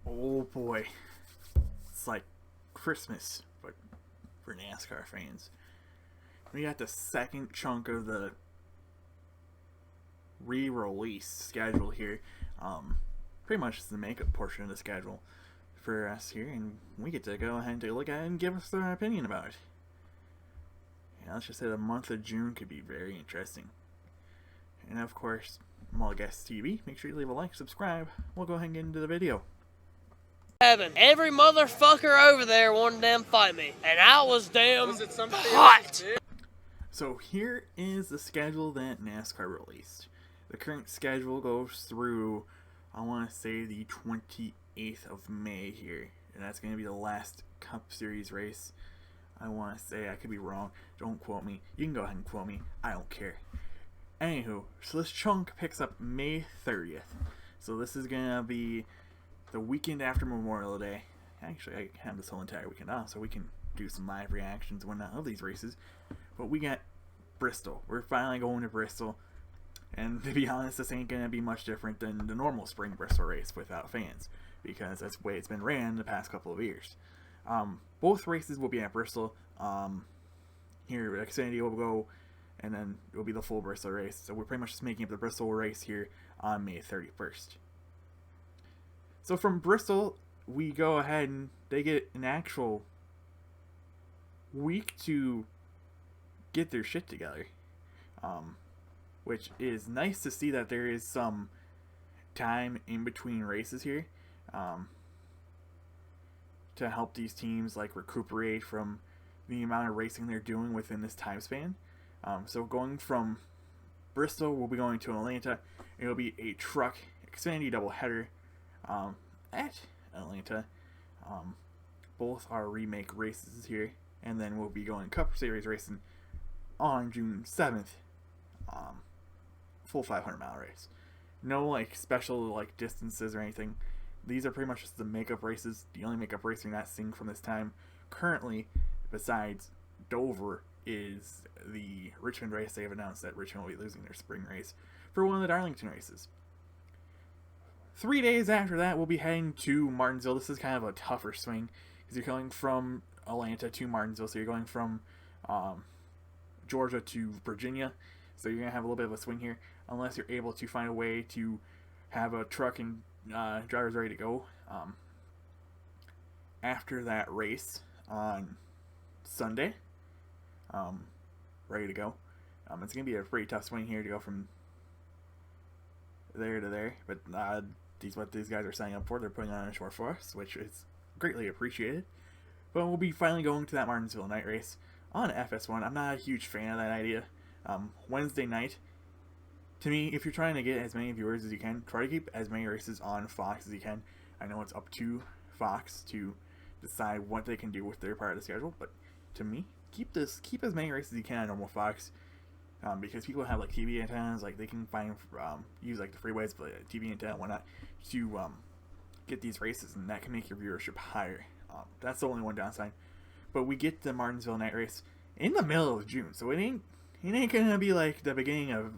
Oh boy, it's like Christmas, but for NASCAR fans. We got the second chunk of the re-release schedule here. Pretty much the makeup portion of the schedule for us here, and we get to go ahead and take a look at it and give us our opinion about it. Yeah, let's just say the month of June could be very interesting. And of course, Guest TV. Make sure you leave a like, subscribe. We'll go ahead and get into the video. Every motherfucker over there wanted to damn fight me, and I was damn hot. So here is the schedule that NASCAR released. The current schedule goes through, I want to say, the 28th of May here, and that's going to be the last Cup Series race. I want to say, I could be wrong. Don't quote me. You can go ahead and quote me. I don't care. Anywho, so this chunk picks up May 30th. So this is going to be the weekend after Memorial Day. Actually, I have this whole entire weekend off, so we can do some live reactions and whatnot of these races. But we got Bristol. We're finally going to Bristol. And to be honest, this ain't going to be much different than the normal spring Bristol race without fans, because that's the way it's been ran the past couple of years. Both races will be at Bristol. Here at Xfinity will go, and then it will be the full Bristol race. So we're pretty much just making up the Bristol race here on May 31st. So from Bristol, we go ahead and they get an actual week to get their shit together. Which is nice to see that there is some time in between races here. To help these teams like recuperate from the amount of racing they're doing within this time span. So going from Bristol, we'll be going to Atlanta. It'll be a truck Xfinity doubleheader at Atlanta. Both are remake races here, and then we'll be going Cup Series racing on June 7th. Full 500-mile race. No like special like distances or anything. These are pretty much just the makeup races. The only makeup race you're not seeing from this time currently, besides Dover, is the Richmond race. They have announced that Richmond will be losing their spring race for one of the Darlington races. 3 days after that, we'll be heading to Martinsville. This is kind of a tougher swing because you're going from Atlanta to Martinsville, so you're going from Georgia to Virginia. So you're going to have a little bit of a swing here, unless you're able to find a way to have a truck and drivers ready to go. After that race on Sunday, ready to go. It's going to be a pretty tough swing here to go from there to there, but what these guys are signing up for. They're putting on a short for us, which is greatly appreciated. But we'll be finally going to that Martinsville night race on FS1. I'm not a huge fan of that idea. Wednesday night, to me, if you're trying to get as many viewers as you can, try to keep as many races on Fox as you can. I know it's up to Fox to decide what they can do with their part of the schedule, but to me, keep as many races as you can on normal Fox, because people have like TV antennas, like they can find use like the freeways, but TV antenna and whatnot to get these races, and that can make your viewership higher. That's the only one downside. But we get the Martinsville night race in the middle of June, so it ain't gonna be like the beginning of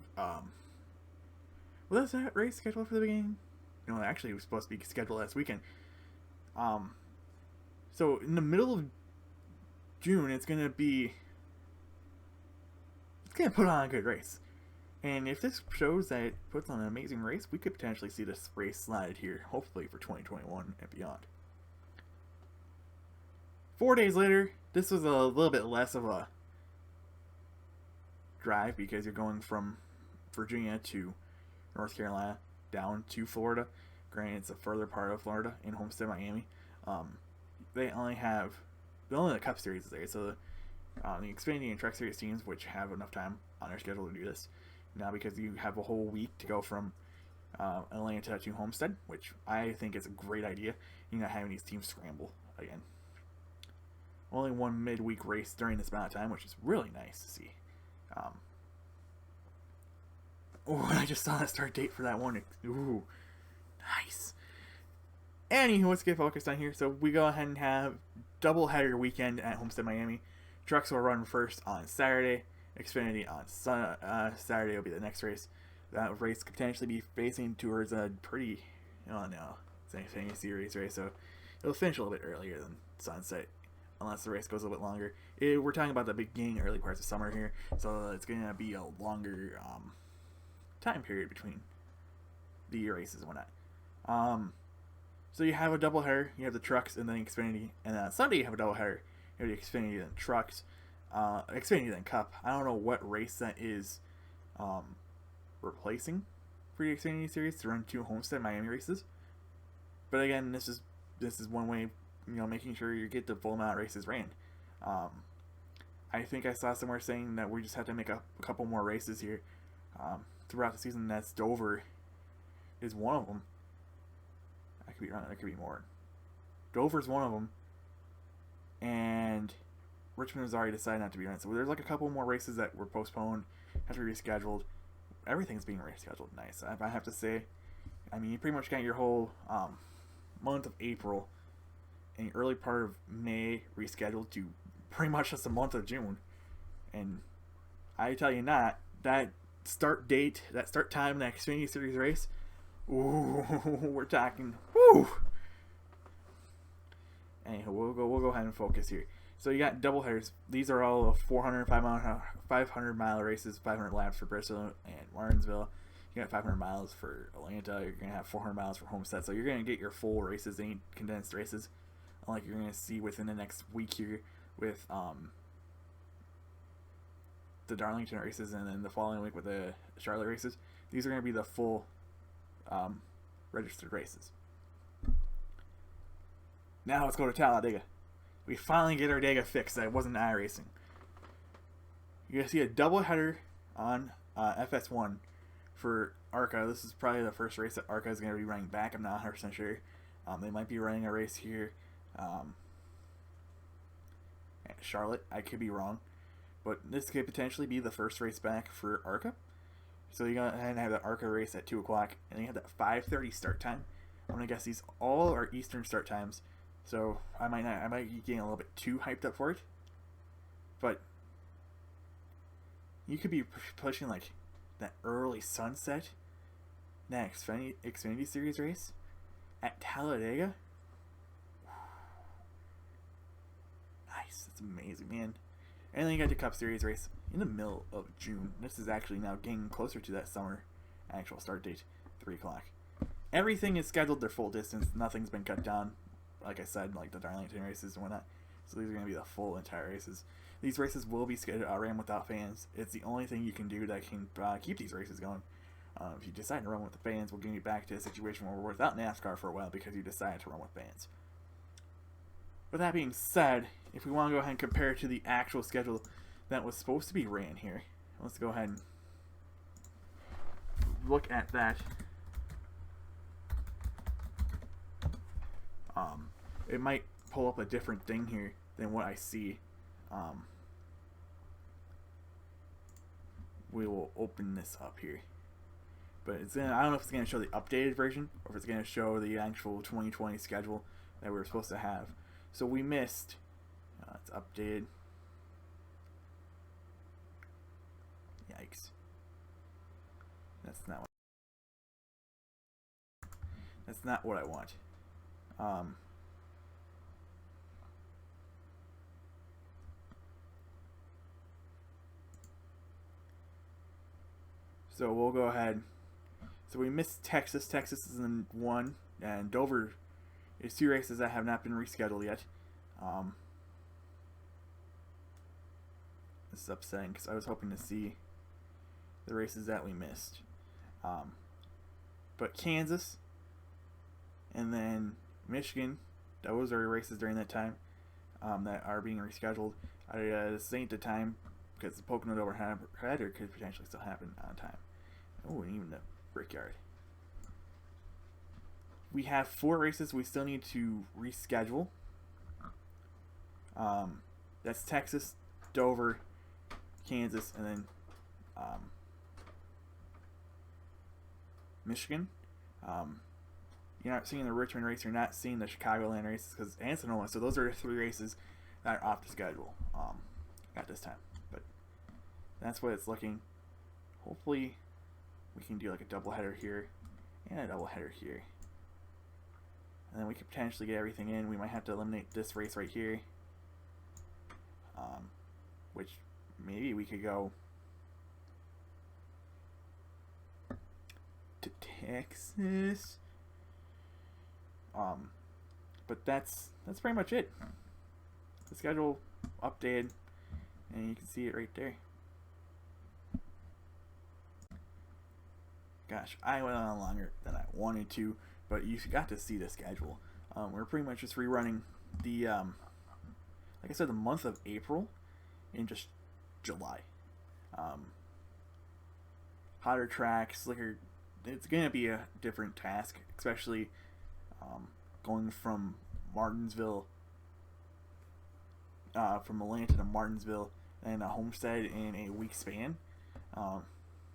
was that race scheduled for the beginning? No, actually it was supposed to be scheduled last weekend. So in the middle of June, it's gonna put on a good race. And if this shows that it puts on an amazing race, we could potentially see this race slide here, hopefully for 2021 and beyond. 4 days later, this was a little bit less of a drive because you're going from Virginia to North Carolina down to Florida. Granted, it's a further part of Florida in Homestead, Miami. They only have the Cup Series is there, so the Xfinity and Truck Series teams, which have enough time on their schedule to do this now, because you have a whole week to go from Atlanta to Homestead, which I think is a great idea. You're not having these teams scramble again. Only one midweek race during this amount of time, which is really nice to see. I just saw the start date for that one. Ooh, nice. Anywho, let's get focused on here. So we go ahead and have doubleheader weekend at Homestead, Miami. Trucks will run first on Saturday. Xfinity on Saturday will be the next race. That race could potentially be facing towards a pretty, It's an Xfinity Series race, so it'll finish a little bit earlier than Sunset, unless the race goes a little bit longer. We're talking about the beginning, early parts of summer here, so it's going to be a longer time period between the races and whatnot. So you have a doubleheader. You have the trucks and then Xfinity, and then on Sunday you have a doubleheader. You have the Xfinity and trucks, Xfinity then Cup. I don't know what race that is replacing for the Xfinity Series to run 2 Homestead Miami races. But again, this is one way, making sure you get the full amount of races ran. I think I saw somewhere saying that we just have to make a couple more races here throughout the season. That's Dover is one of them. I could be wrong. There could be more. Dover's one of them, and Richmond has already decided not to be run. So there's like a couple more races that were postponed, have to be rescheduled. Everything's being rescheduled. Nice. I have to say, I mean, you pretty much got your whole month of April and the early part of May rescheduled to pretty much just the month of June. And I tell you not, that start date, that start time in that Xfinity Series race, ooh, we're talking, woo! Anyhow, we'll go ahead and focus here. So you got double headers. These are all 500 mile races, 500 laps for Bristol and Martinsville. You got 500 miles for Atlanta. You're gonna have 400 miles for Homestead. So you're gonna get your full races. They ain't condensed races, like you're gonna see within the next week here with the Darlington races, and then the following week with the Charlotte races. These are gonna be the full registered races. Now let's go to Talladega. We finally get our Dega fixed. That wasn't iRacing. You're gonna see a double header on FS1 for ARCA. This is probably the first race that ARCA is going to be running back. I'm not 100% sure. They might be running a race here at Charlotte. I could be wrong. But this could potentially be the first race back for ARCA. So you're going to have the ARCA race at 2 o'clock. And you have that 5:30 start time. I'm going to guess these all are Eastern start times. So I might be getting a little bit too hyped up for it. But you could be pushing like that early sunset, that Xfinity Series race at Talladega. Nice, that's amazing, man. And then you got the Cup Series race in the middle of June. This is actually now getting closer to that summer actual start date, 3 o'clock. Everything is scheduled their full distance. Nothing's been cut down. Like I said, like the Darlington races and whatnot. So these are going to be the full entire races. These races will be ran without fans. It's the only thing you can do that can keep these races going. If you decide to run with the fans, we'll get you back to a situation where we're without NASCAR for a while because you decided to run with fans. With that being said, if we want to go ahead and compare it to the actual schedule that was supposed to be ran here, let's go ahead and look at that. It might pull up a different thing here than what I see. We will open this up here, but I don't know if it's gonna show the updated version or if it's gonna show the actual 2020 schedule that we were supposed to have. So we missed. It's updated. Yikes! That's not what I want. So we'll go ahead. So we missed Texas. Texas is in 1, and Dover is 2 races that have not been rescheduled yet. This is upsetting because I was hoping to see the races that we missed. But Kansas and then Michigan, those are races during that time that are being rescheduled. This ain't the time because the Pocono Dover header could potentially still happen on time. Oh, and even the Brickyard. We have 4 races we still need to reschedule. That's Texas, Dover, Kansas, and then Michigan. You're not seeing the Richmond race. You're not seeing the Chicagoland races and Sonoma. So those are the 3 races that are off the schedule at this time. But that's what it's looking. Hopefully we can do like a doubleheader here and a doubleheader here. and then we could potentially get everything in. We might have to eliminate this race right here, which maybe we could go to Texas. But that's pretty much it. The schedule updated, and you can see it right there. Gosh, I went on longer than I wanted to, but you got to see the schedule. We're pretty much just rerunning the, like I said, the month of April in just July. Hotter tracks, slicker. It's gonna be a different task, especially going from Martinsville, from Atlanta to Martinsville and a Homestead in a week span.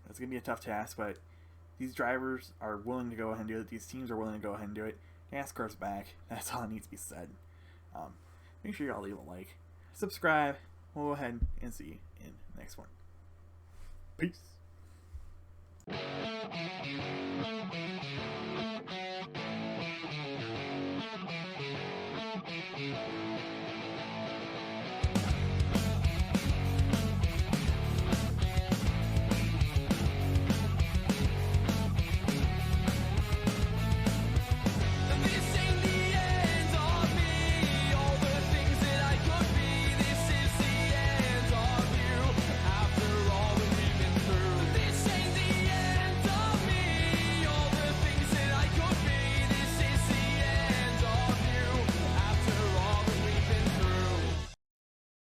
It's gonna be a tough task, but these drivers are willing to go ahead and do it. These teams are willing to go ahead and do it. NASCAR's back. That's all that needs to be said. Make sure y'all leave a like, subscribe. We'll go ahead and see you in the next one. Peace.